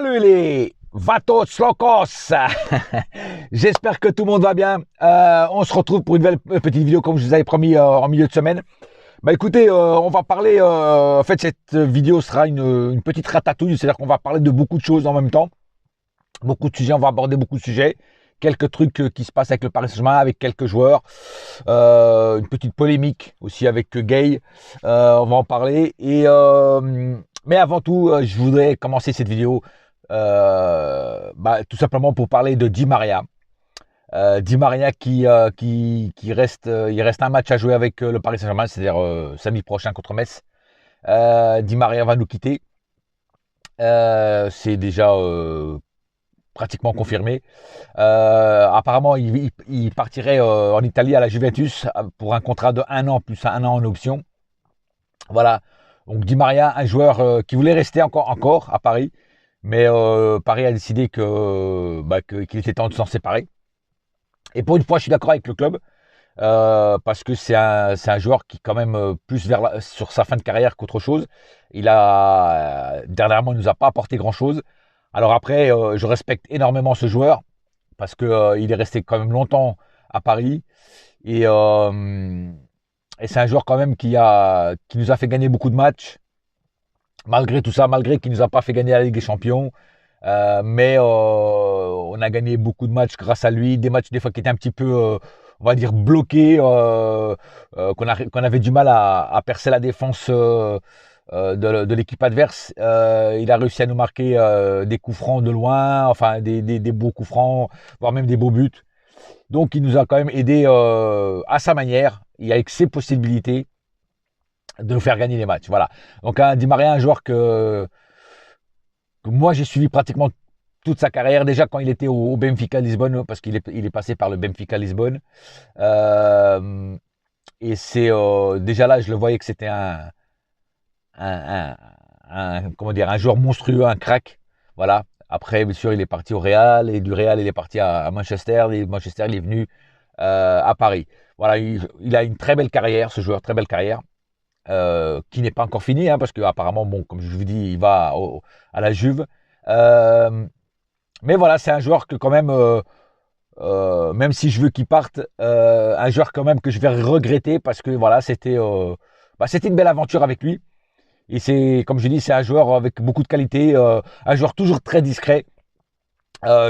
Salut les Vatos Locos. J'espère que tout le monde va bien. On se retrouve pour une nouvelle petite vidéo comme je vous avais promis en milieu de semaine. Bah écoutez, on va parler, en fait cette vidéo sera une petite ratatouille, c'est-à-dire qu'on va parler de beaucoup de choses en même temps. Beaucoup de sujets, on va aborder beaucoup de sujets. Quelques trucs qui se passent avec le Paris Saint-Germain, avec quelques joueurs. Une petite polémique aussi avec Gay. On va en parler. Mais avant tout, je voudrais commencer cette vidéo tout simplement pour parler de Di Maria. Di Maria qui reste, il reste un match à jouer avec le Paris Saint-Germain, c'est-à-dire samedi prochain contre Metz. Di Maria va nous quitter. C'est déjà pratiquement confirmé. Apparemment, il partirait en Italie à la Juventus pour un contrat de 1 an plus 1 an en option. Voilà. Donc Di Maria, un joueur qui voulait rester encore à Paris, mais Paris a décidé qu'il était temps de s'en séparer. Et pour une fois, je suis d'accord avec le club. Parce que c'est un joueur qui quand même plus sur sa fin de carrière qu'autre chose. Dernièrement, il nous a pas apporté grand chose. Alors après, je respecte énormément ce joueur parce que il est resté quand même longtemps à Paris et c'est un joueur quand même qui nous a fait gagner beaucoup de matchs malgré tout ça, malgré qu'il nous a pas fait gagner la Ligue des Champions. Mais on a gagné beaucoup de matchs grâce à lui, des matchs des fois qui étaient un petit peu on va dire bloqués, qu'on avait du mal à percer la défense de l'équipe adverse. Il a réussi à nous marquer des coups francs de loin, enfin des beaux coups francs, voire même des beaux buts. Donc il nous a quand même aidé à sa manière et avec ses possibilités de nous faire gagner les matchs. Voilà. Donc Di Maria, un joueur que moi j'ai suivi pratiquement toute sa carrière, déjà quand il était au Benfica Lisbonne, parce qu'il est passé par le Benfica Lisbonne. Et c'est déjà là, je le voyais que c'était comment dire, un joueur monstrueux, un crack. Voilà. Après, bien sûr, il est parti au Real, et du Real, il est parti à Manchester. Et Manchester, il est venu à Paris. Voilà, il a une très belle carrière, ce joueur, très belle carrière. Qui n'est pas encore fini, hein, parce qu'apparemment, bon, comme je vous dis, il va à la Juve. Mais voilà, c'est un joueur que quand même si je veux qu'il parte, un joueur quand même que je vais regretter parce que voilà, c'était une belle aventure avec lui. Et c'est, comme je dis, c'est un joueur avec beaucoup de qualité, un joueur toujours très discret,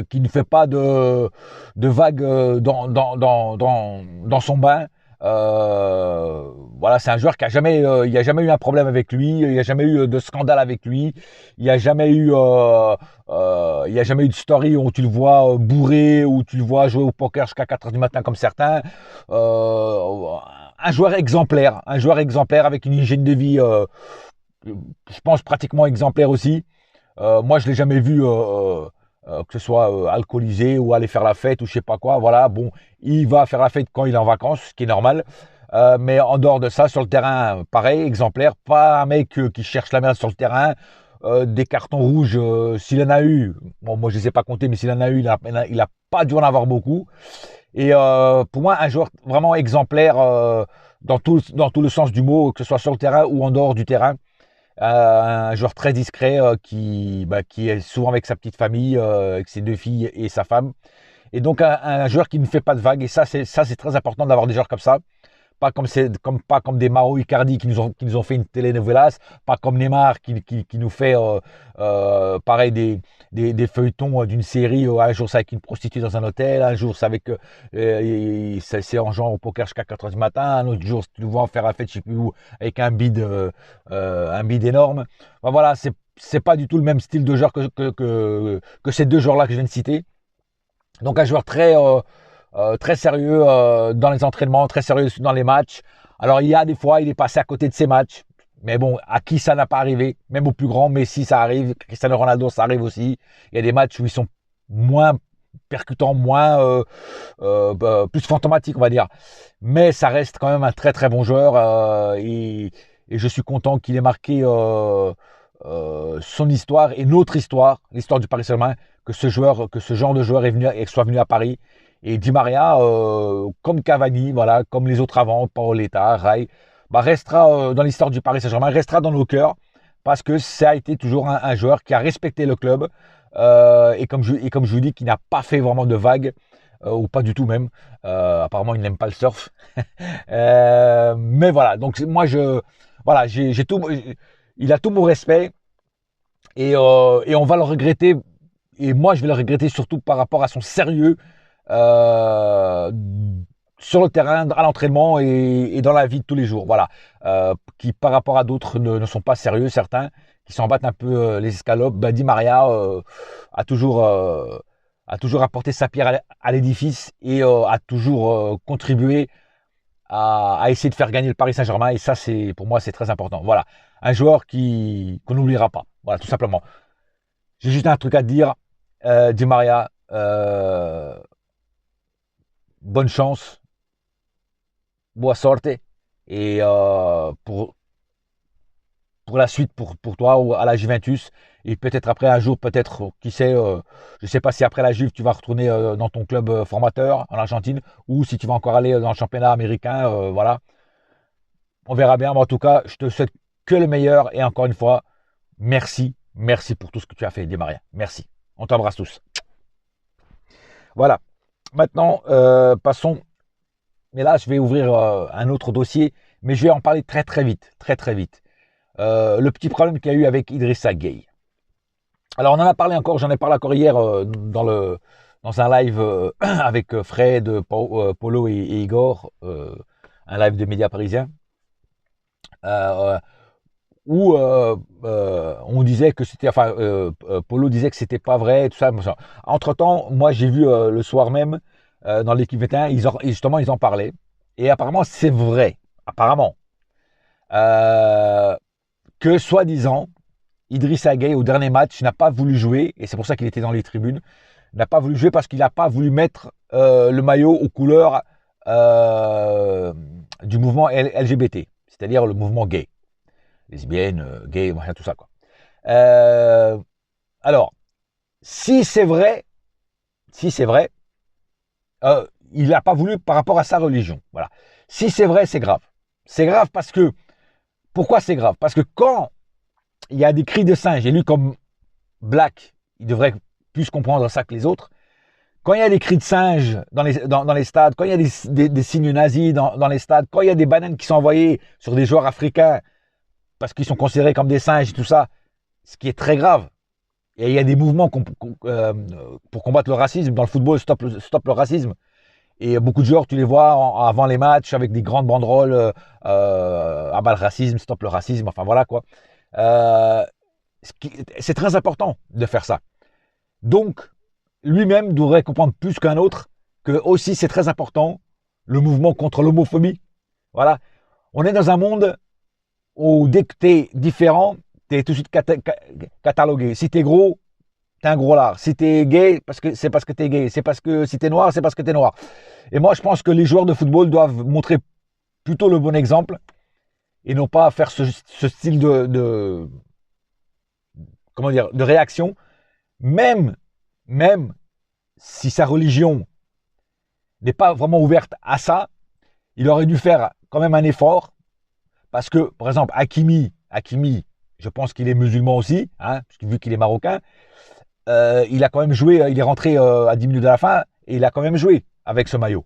qui ne fait pas de vagues dans son bain. Voilà, c'est un joueur qui a jamais, il n'y a jamais eu un problème avec lui, il n'y a jamais eu de scandale avec lui, il n'y a jamais eu, il y a jamais eu de story où tu le vois bourré, où tu le vois jouer au poker jusqu'à 4 heures du matin comme certains. Un joueur exemplaire avec une hygiène de vie, je pense pratiquement exemplaire aussi. Moi, je l'ai jamais vu. Que ce soit alcoolisé ou aller faire la fête ou je sais pas quoi, voilà, bon, il va faire la fête quand il est en vacances, ce qui est normal, mais en dehors de ça, sur le terrain, pareil, exemplaire, pas un mec qui cherche la merde sur le terrain, des cartons rouges, s'il en a eu, bon, moi je ne sais pas compter, mais s'il en a eu, il a pas dû en avoir beaucoup, et pour moi, un joueur vraiment exemplaire dans tout le sens du mot, que ce soit sur le terrain ou en dehors du terrain. Un joueur très discret qui est souvent avec sa petite famille, avec ses 2 filles et sa femme. Et donc un joueur qui ne fait pas de vagues. Et ça c'est très important d'avoir des joueurs comme ça. Pas comme des Mauro Icardi qui nous ont fait une telenovelas, pas comme Neymar qui nous fait pareil des feuilletons d'une série. Un jour c'est avec une prostituée dans un hôtel, un jour c'est avec c'est en jouant au poker jusqu'à 4 heures du matin, un autre jour tu le vois en faire la fête je sais plus où avec un bid énorme. Ben voilà, c'est pas du tout le même style de joueur que ces 2 joueurs là que je viens de citer. Donc un joueur très sérieux dans les entraînements, très sérieux dans les matchs. Alors il y a des fois, il est passé à côté de ses matchs. Mais bon, à qui ça n'a pas arrivé? Même au plus grand, Messi, ça arrive. Cristiano Ronaldo, ça arrive aussi. Il y a des matchs où ils sont moins percutants, plus fantomatiques, on va dire. Mais ça reste quand même un très très bon joueur. Et je suis content qu'il ait marqué son histoire et notre histoire, l'histoire du Paris Saint-Germain, que ce genre de joueur soit venu à Paris. Et Di Maria, comme Cavani, voilà, comme les autres avant, Paoletta, Rai, restera dans l'histoire du Paris Saint-Germain, restera dans nos cœurs, parce que ça a été toujours un joueur qui a respecté le club, Et comme je vous dis, qui n'a pas fait vraiment de vagues, ou pas du tout même. Apparemment, il n'aime pas le surf. Mais voilà, donc moi, voilà, j'ai tout, il a tout mon respect et on va le regretter. Et moi, je vais le regretter surtout par rapport à son sérieux euh, sur le terrain, à l'entraînement et dans la vie de tous les jours. Voilà, qui par rapport à d'autres ne sont pas sérieux, certains qui s'en battent un peu les escalopes. Ben, Di Maria a toujours apporté sa pierre à l'édifice et a toujours contribué à essayer de faire gagner le Paris Saint-Germain. Et ça, c'est pour moi, c'est très important. Voilà, un joueur qu'on n'oubliera pas. Voilà, tout simplement. J'ai juste un truc à te dire, Di Maria. Bonne chance, boa sorte, et pour la suite, pour toi ou à la Juventus, et peut-être après un jour, peut-être, qui sait, je ne sais pas si après la Juve, tu vas retourner dans ton club formateur en Argentine, ou si tu vas encore aller dans le championnat américain, voilà, on verra bien, mais en tout cas, je te souhaite que le meilleur, et encore une fois, merci pour tout ce que tu as fait, Di Maria, merci, on t'embrasse tous. Voilà, maintenant, passons. Mais là, je vais ouvrir un autre dossier, mais je vais en parler très vite, très vite. Le petit problème qu'il y a eu avec Idrissa Gueye. Alors, on en a parlé encore, j'en ai parlé encore hier dans un live avec Fred, Polo et Igor, un live de médias parisiens, euh, où on disait que c'était, enfin, Polo disait que c'était pas vrai, tout ça. Entre-temps, moi, j'ai vu le soir même, dans l'équipe 21, justement, ils en parlaient. Et apparemment, c'est vrai. Apparemment. Euh, que soi-disant, Idrissa Gueye, au dernier match, n'a pas voulu jouer, et c'est pour ça qu'il était dans les tribunes, n'a pas voulu jouer parce qu'il n'a pas voulu mettre le maillot aux couleurs du mouvement LGBT, c'est-à-dire le mouvement gay. Lesbienne, gay, machin, tout ça, quoi. Euh, alors, si c'est vrai, si c'est vrai, il n'a pas voulu par rapport à sa religion. Voilà. Si c'est vrai, c'est grave. C'est grave parce que, pourquoi c'est grave? Parce que quand il y a des cris de singe, et lui comme black, il devrait plus comprendre ça que les autres, quand il y a des cris de singe dans les stades, quand il y a des signes nazis dans les stades, quand il y a des bananes qui sont envoyées sur des joueurs africains parce qu'ils sont considérés comme des singes et tout ça, ce qui est très grave. Et il y a des mouvements pour combattre le racisme. Dans le football, stop le racisme. Et beaucoup de joueurs, tu les vois avant les matchs avec des grandes banderoles ah bah le racisme, stop le racisme, enfin voilà quoi. Euh, c'est très important de faire ça. Donc, lui-même devrait comprendre plus qu'un autre que aussi c'est très important le mouvement contre l'homophobie. Voilà. On est dans un monde où dès que tu es différent, tu es tout de suite catalogué. Si tu es gros, t'es un gros lard. Si t'es gay, c'est parce que t'es gay. C'est parce que si t'es noir, c'est parce que t'es noir. Et moi, je pense que les joueurs de football doivent montrer plutôt le bon exemple et non pas faire ce style comment dire, de réaction, même, même si sa religion n'est pas vraiment ouverte à ça, il aurait dû faire quand même un effort parce que, par exemple, Hakimi, je pense qu'il est musulman aussi, hein, vu qu'il est marocain. Il a quand même joué, il est rentré à 10 minutes de la fin et il a quand même joué avec ce maillot.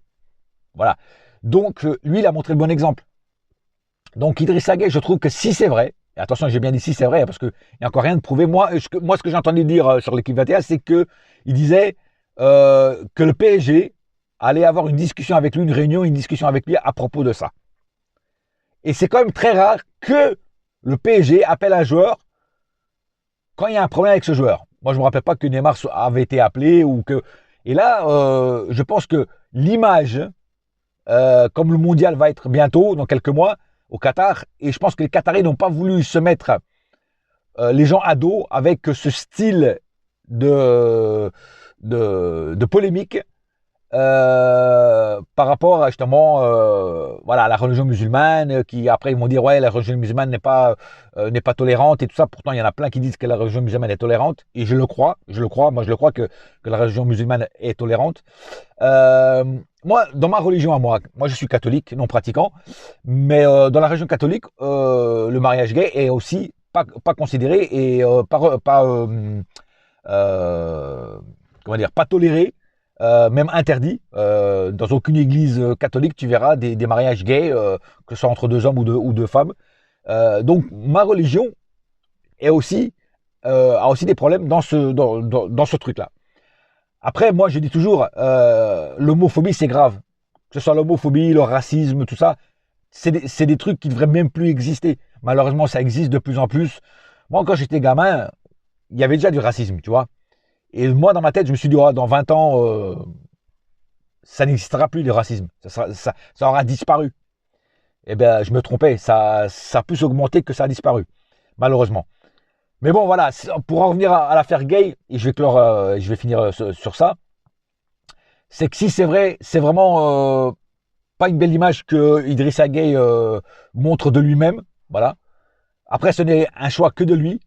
Voilà. Donc, lui, il a montré le bon exemple. Donc, Idrissa Gueye, je trouve que si c'est vrai, et attention, j'ai bien dit si c'est vrai, parce qu'il n'y a encore rien de prouvé. Moi, ce que j'ai entendu dire sur l'équipe 21, c'est qu'il disait que le PSG allait avoir une discussion avec lui, une réunion, une discussion avec lui à propos de ça. Et c'est quand même très rare que le PSG appelle un joueur quand il y a un problème avec ce joueur. Moi, je ne me rappelle pas que Neymar avait été appelé ou que. Et là, je pense que l'image, comme le mondial va être bientôt, dans quelques mois, au Qatar, et je pense que les Qataris n'ont pas voulu se mettre les gens à dos avec ce style de polémique par rapport à justement voilà, la religion musulmane qui après ils vont dire ouais la religion musulmane n'est pas tolérante et tout ça. Pourtant il y en a plein qui disent que la religion musulmane est tolérante et moi je le crois que la religion musulmane est tolérante. Moi dans ma religion à moi je suis catholique non pratiquant, mais dans la religion catholique le mariage gay est aussi pas considéré et comment dire, pas toléré, même interdit. Dans aucune église catholique, tu verras des mariages gays, que ce soit entre deux hommes ou deux femmes. Donc ma religion est aussi, a aussi des problèmes dans ce truc-là. Après, moi, je dis toujours, l'homophobie, c'est grave. Que ce soit l'homophobie, le racisme, tout ça, c'est des trucs qui ne devraient même plus exister. Malheureusement, ça existe de plus en plus. Moi, quand j'étais gamin, il y avait déjà du racisme, tu vois. Et moi, dans ma tête, je me suis dit, oh, dans 20 ans, ça n'existera plus, le racisme. Ça aura disparu. Eh bien, je me trompais. Ça a plus augmenté que ça a disparu, malheureusement. Mais bon, voilà, pour en revenir à l'affaire Gay, et je vais finir sur ça, c'est que si c'est vrai, c'est vraiment pas une belle image que Idrissa Gay montre de lui-même. Voilà. Après, ce n'est un choix que de lui.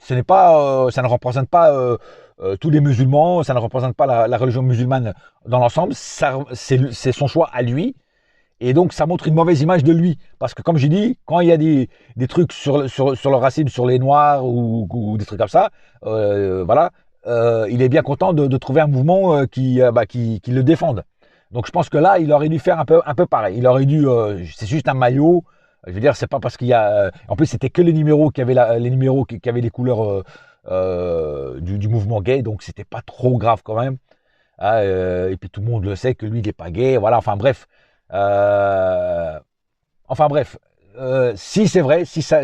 Ce n'est pas, ça ne représente pas tous les musulmans, ça ne représente pas la religion musulmane dans l'ensemble. C'est son choix à lui. Et donc, ça montre une mauvaise image de lui. Parce que, comme j'ai dit, quand il y a des trucs sur le racisme, sur les Noirs ou des trucs comme ça, voilà, il est bien content de trouver un mouvement qui le défende. Donc, je pense que là, il aurait dû faire un peu pareil. Il aurait dû, c'est juste un maillot. Je veux dire, c'est pas parce qu'il y a. En plus, c'était que les numéros qui avaient les numéros qui avaient les couleurs du mouvement gay, donc c'était pas trop grave quand même. Ah, et puis tout le monde le sait que lui, il n'est pas gay. Voilà, enfin bref. Euh, enfin bref, si c'est vrai, si ça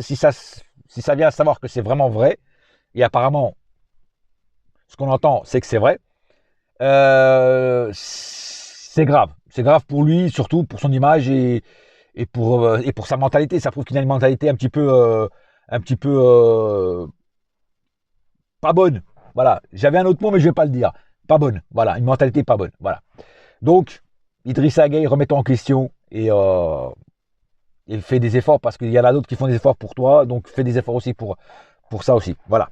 vient à savoir que c'est vraiment vrai, et apparemment, ce qu'on entend, c'est que c'est vrai, c'est grave. C'est grave pour lui, surtout pour son image et pour sa mentalité. Ça prouve qu'il a une mentalité un petit peu pas bonne. Voilà, j'avais un autre mot, mais je vais pas le dire. Pas bonne. Voilà, une mentalité pas bonne. Voilà. Donc, Idrissa Gueye, remets-toi en question et il fait des efforts parce qu'il y en a d'autres qui font des efforts pour toi, donc fais des efforts aussi pour ça aussi. Voilà.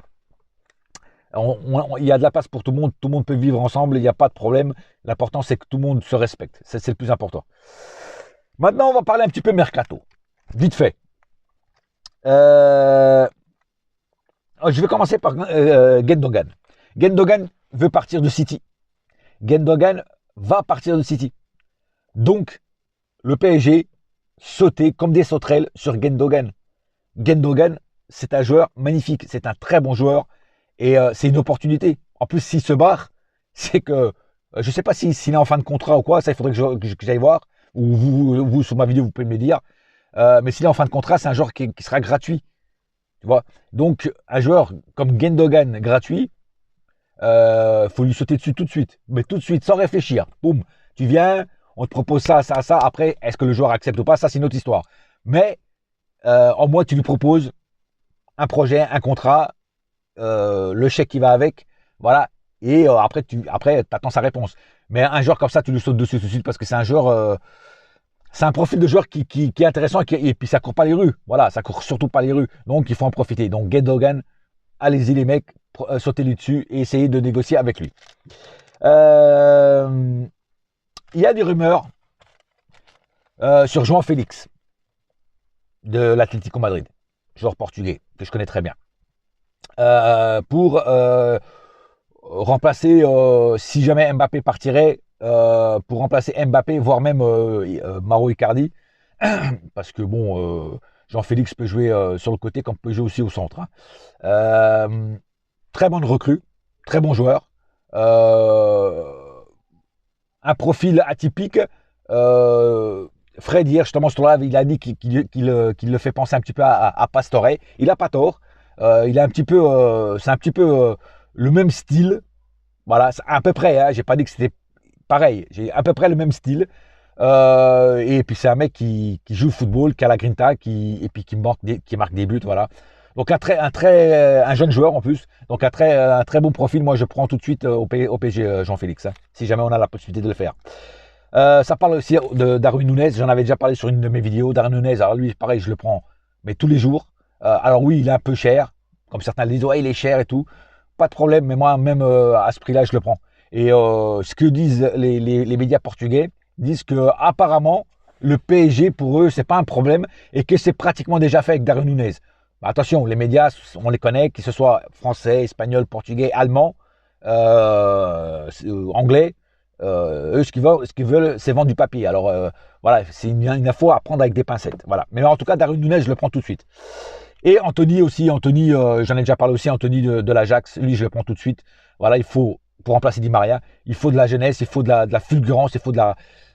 Il y a de la place pour tout le monde peut vivre ensemble, il n'y a pas de problème. L'important, c'est que tout le monde se respecte. C'est le plus important. Maintenant, on va parler un petit peu mercato. Vite fait. Je vais commencer par Gundogan. Gundogan veut partir de City. Gundogan va partir de City. Donc, le PSG sautait comme des sauterelles sur Gundogan. Gundogan, c'est un joueur magnifique. C'est un très bon joueur. Et c'est une opportunité. En plus, s'il se barre, c'est que je ne sais pas s'il est en fin de contrat ou quoi. Ça, il faudrait que j'aille voir. Ou vous, sur ma vidéo, vous pouvez me le dire. Mais s'il est en fin de contrat, c'est un joueur qui sera gratuit. Tu vois. Donc, un joueur comme Gundogan gratuit, faut lui sauter dessus tout de suite. Mais tout de suite, sans réfléchir. Boum. Tu viens, on te propose ça, ça, ça. Après, est-ce que le joueur accepte ou pas? Ça, c'est une autre histoire. Mais, en moi, tu lui proposes un projet, un contrat, le chèque qui va avec, voilà, et après tu attends sa réponse. Mais un joueur comme ça, tu lui sautes dessus tout de suite parce que c'est un joueur, c'est un profil de joueur qui est intéressant et puis ça court pas les rues, voilà, ça court surtout pas les rues, donc il faut en profiter. Donc Gundogan, allez-y les mecs, sautez-lui dessus et essayez de négocier avec lui. Il y a des rumeurs sur João Félix de l'Atlético Madrid, joueur portugais que je connais très bien. Pour remplacer, si jamais Mbappé partirait, pour remplacer Mbappé, voire même Mauro Icardi, parce que bon, Jean-Félix peut jouer sur le côté comme peut jouer aussi au centre. Hein. Très bonne recrue, très bon joueur, un profil atypique. Fred hier justement sur live, il a dit qu'il le fait penser un petit peu à Pastore. Il a pas tort. Il a un petit peu, c'est un petit peu le même style. Voilà, à peu près. Hein, j'ai pas dit que c'était pareil. J'ai à peu près le même style. Et puis c'est un mec qui joue au football, qui a la grinta, et puis qui marque des buts. Voilà. Donc un jeune joueur en plus. Donc un très bon profil. Moi je prends tout de suite au PSG Jean-Félix. Hein, si jamais on a la possibilité de le faire. Ça parle aussi de Darwin Nunez. J'en avais déjà parlé sur une de mes vidéos. Darwin Nunez. Alors lui pareil, je le prends, mais tous les jours. Alors oui, il est un peu cher, comme certains le disent, ouais, il est cher et tout. Pas de problème, mais moi, même à ce prix-là, je le prends. Et ce que disent les médias portugais, disent que apparemment le PSG, pour eux, c'est pas un problème et que c'est pratiquement déjà fait avec Darwin Nunez. Bah, attention, les médias, on les connaît, que ce soit français, espagnol, portugais, allemand. anglais. Eux, ce qu'ils veulent, c'est vendre du papier. Alors, voilà, c'est une info à prendre avec des pincettes. Voilà. Mais en tout cas, Darwin Nunez, je le prends tout de suite. Et Anthony aussi, Anthony, j'en ai déjà parlé aussi, Anthony de l'Ajax, lui, je le prends tout de suite. Voilà, il faut, pour remplacer Di Maria, il faut de la jeunesse, il faut de la fulgurance, il faut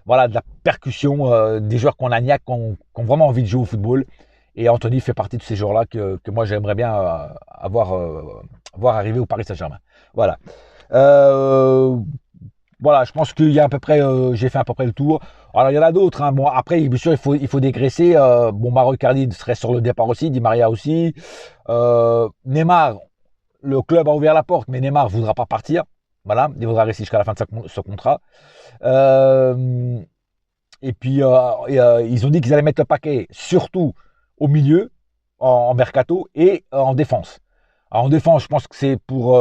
voilà, de la percussion, des joueurs qu'on a niaque, qui ont vraiment envie de jouer au football. Et Anthony fait partie de ces joueurs-là que moi, j'aimerais bien voir arriver au Paris Saint-Germain. Voilà. Euh, voilà, je pense qu'il y a à peu près, j'ai fait à peu près le tour. Alors il y en a d'autres. Hein. Bon, après, bien sûr, il faut dégraisser. Bon, Mauro Icardi serait sur le départ aussi, Di Maria aussi. Neymar, le club a ouvert la porte, mais Neymar ne voudra pas partir. Voilà, il voudra rester jusqu'à la fin de ce contrat. Euh, et puis, ils ont dit qu'ils allaient mettre le paquet, surtout au milieu, en mercato, et en défense. Alors, en défense, je pense que c'est pour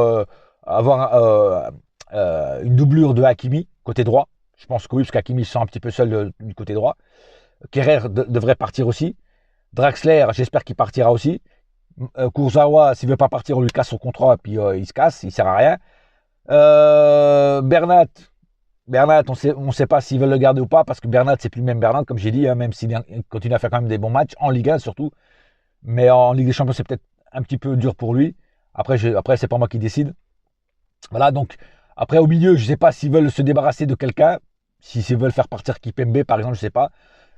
avoir une doublure de Hakimi, côté droit. Je pense que oui, parce qu'Hakimi se sent un petit peu seul du côté droit. Kerrer devrait partir aussi. Draxler, j'espère qu'il partira aussi. Kurzawa, s'il ne veut pas partir, on lui casse son contrat, et puis il se casse, il ne sert à rien. Bernat, on ne sait pas s'ils veulent le garder ou pas, parce que Bernat, c'est plus le même Bernat, comme j'ai dit, hein, même s'il continue à faire quand même des bons matchs, en Ligue 1 surtout. Mais en Ligue des Champions, c'est peut-être un petit peu dur pour lui. Après, c'est pas moi qui décide. Voilà, donc, après, au milieu, je ne sais pas s'ils veulent se débarrasser de quelqu'un. S'ils veulent faire partir Kipembe, par exemple, je ne sais pas.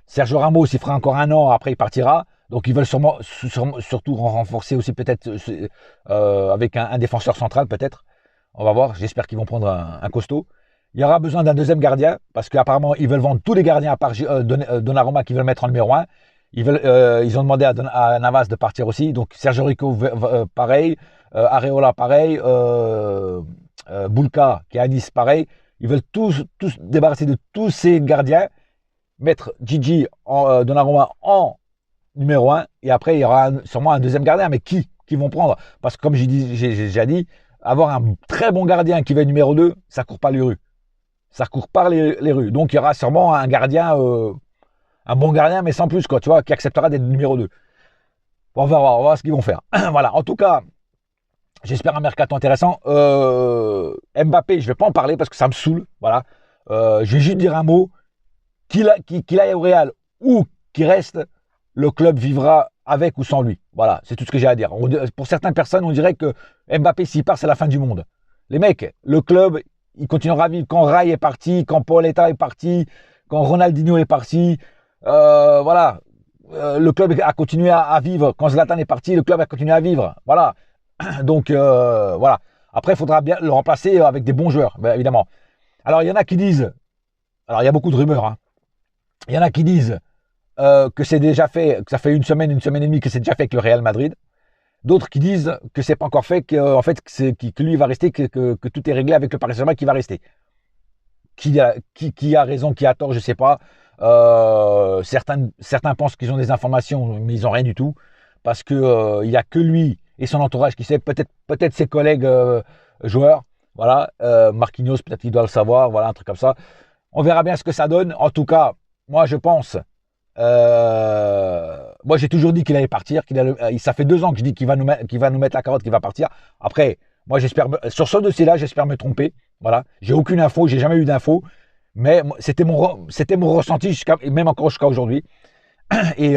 Sergio Ramos, il fera encore un an, après il partira. Donc, ils veulent surtout renforcer aussi peut-être avec un défenseur central, peut-être. On va voir, j'espère qu'ils vont prendre un costaud. Il y aura besoin d'un deuxième gardien, parce qu'apparemment, ils veulent vendre tous les gardiens à part Donnarumma qu'ils veulent mettre en numéro 1. Ils ont demandé à Navas de partir aussi. Donc Sergio Rico, pareil. Areola, pareil. Bulka, qui est à Nice, pareil. Ils veulent tous débarrasser de tous ces gardiens, mettre Gigi, Donnarumma en numéro 1. Et après, il y aura sûrement un deuxième gardien. Mais qui vont prendre? Parce que comme j'ai déjà dit, avoir un très bon gardien qui va être numéro 2, ça court pas les rues. Ça court pas les rues. Donc il y aura sûrement un gardien, un bon gardien, mais sans plus, quoi, tu vois, qui acceptera d'être numéro 2. On va voir ce qu'ils vont faire. Voilà, en tout cas, j'espère un mercato intéressant. Mbappé, je ne vais pas en parler parce que ça me saoule. Voilà. Je vais juste dire un mot. Qu'il aille au Real ou qu'il reste, le club vivra avec ou sans lui. Voilà, c'est tout ce que j'ai à dire. Pour certaines personnes, on dirait que Mbappé, s'il part, c'est la fin du monde. Les mecs, le club, il continuera à vivre. Quand Rai est parti, quand Pauletta est parti, quand Ronaldinho est parti, voilà. Le club a continué à vivre. Quand Zlatan est parti, le club a continué à vivre. Voilà. Donc, voilà. Après, il faudra bien le remplacer avec des bons joueurs, bien évidemment. Alors, il y en a qui disent, alors il y a beaucoup de rumeurs, hein. Il y en a qui disent que c'est déjà fait, que ça fait une semaine et demie que c'est déjà fait avec le Real Madrid. D'autres qui disent que c'est pas encore fait, en fait, que lui va rester, que tout est réglé avec le Paris Saint-Germain qui va rester. Qui a raison, qui a tort, je sais pas. Certains pensent qu'ils ont des informations, mais ils n'ont rien du tout. Parce que il n'y a que lui et son entourage qui sait, peut-être ses collègues joueurs. Voilà. Marquinhos, peut-être qu'il doit le savoir. Voilà, un truc comme ça. On verra bien ce que ça donne. En tout cas, moi, je pense. Moi, j'ai toujours dit qu'il allait partir. Ça fait 2 ans que je dis qu'il va nous mettre la carotte, qu'il va partir. Après, moi, j'espère. Sur ce dossier-là, j'espère me tromper. Voilà. J'ai aucune info. J'ai jamais eu d'info. Mais c'était mon ressenti, même encore jusqu'à aujourd'hui. Et.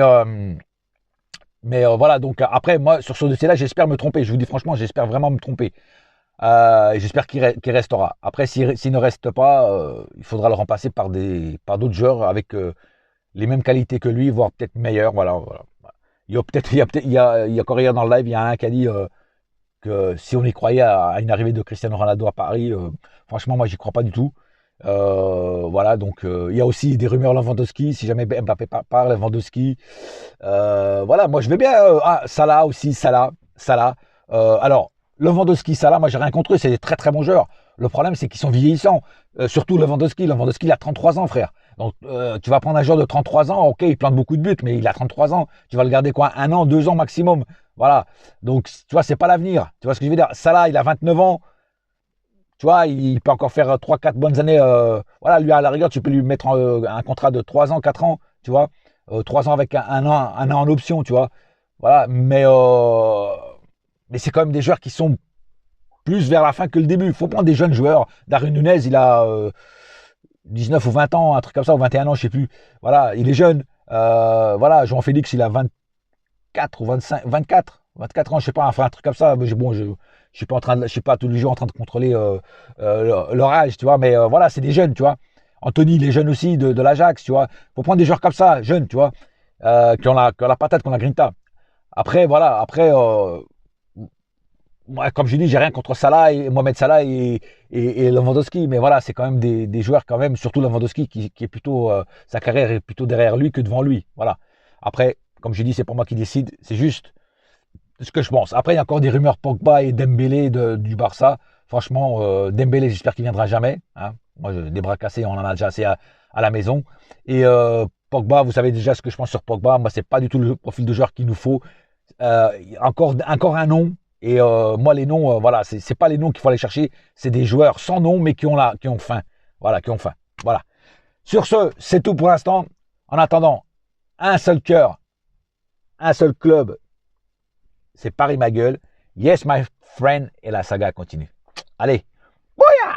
Mais voilà, donc après, moi, sur ce dossier-là, j'espère me tromper. Je vous dis franchement, j'espère vraiment me tromper. J'espère qu'il restera. Après, s'il ne reste pas, il faudra le remplacer par d'autres joueurs avec les mêmes qualités que lui, voire peut-être meilleurs. Voilà. Il y a encore hier dans le live, il y a un qui a dit que si on y croyait à une arrivée de Cristiano Ronaldo à Paris, franchement, moi, j'y crois pas du tout. Voilà, donc il y a aussi des rumeurs Lewandowski, si jamais Mbappé part, Lewandowski. Voilà, moi je vais bien. Salah aussi, Salah. Alors, Lewandowski, Salah, moi j'ai rien contre eux, c'est des très très bons joueurs. Le problème, c'est qu'ils sont vieillissants. Surtout Lewandowski. Lewandowski, il a 33 ans, frère. Donc, tu vas prendre un joueur de 33 ans, ok, il plante beaucoup de buts, mais il a 33 ans. Tu vas le garder quoi? 1 an, 2 ans maximum. Voilà. Donc, tu vois, c'est pas l'avenir. Tu vois ce que je veux dire? Salah, il a 29 ans. Tu vois, il peut encore faire 3-4 bonnes années. Voilà, lui, à la rigueur, tu peux lui mettre un contrat de 3 ans, 4 ans, tu vois. 3 ans avec un an en option, tu vois. Voilà, mais c'est quand même des joueurs qui sont plus vers la fin que le début. Il faut prendre des jeunes joueurs. Darwin Nunez, il a 19 ou 20 ans, un truc comme ça, ou 21 ans, je sais plus. Voilà, il est jeune. Voilà, João Félix, il a 24 ou 25, 24 ans, je sais pas, enfin un truc comme ça. Mais bon, je suis pas en train de, je suis pas tous les jours en train de contrôler leur âge, tu vois. Mais voilà, c'est des jeunes, tu vois. Anthony, il est jeune aussi de l'Ajax, tu vois. Faut prendre des joueurs comme ça, jeunes, tu vois, qui ont la patate, qui ont la grinta. Après, voilà, après, moi, comme je dis, j'ai rien contre Salah et Mohamed Salah et Lewandowski, mais voilà, c'est quand même des joueurs quand même, surtout Lewandowski qui est plutôt sa carrière est plutôt derrière lui que devant lui. Voilà. Après, comme je dis, c'est pas moi qui décide, c'est juste ce que je pense. Après, il y a encore des rumeurs Pogba et Dembélé du Barça. Franchement, Dembélé, j'espère qu'il viendra jamais. Hein. Moi, des bras cassés, on en a déjà assez à la maison. Et Pogba, vous savez déjà ce que je pense sur Pogba. Moi, c'est pas du tout le profil de joueur qu'il nous faut. Encore un nom. Et moi, les noms, voilà, c'est pas les noms qu'il faut aller chercher. C'est des joueurs sans nom, mais qui ont faim. Voilà, qui ont faim. Voilà. Sur ce, c'est tout pour l'instant. En attendant, un seul cœur, un seul club, c'est Paris ma gueule. Yes, my friend. Et la saga continue. Allez. Bouya!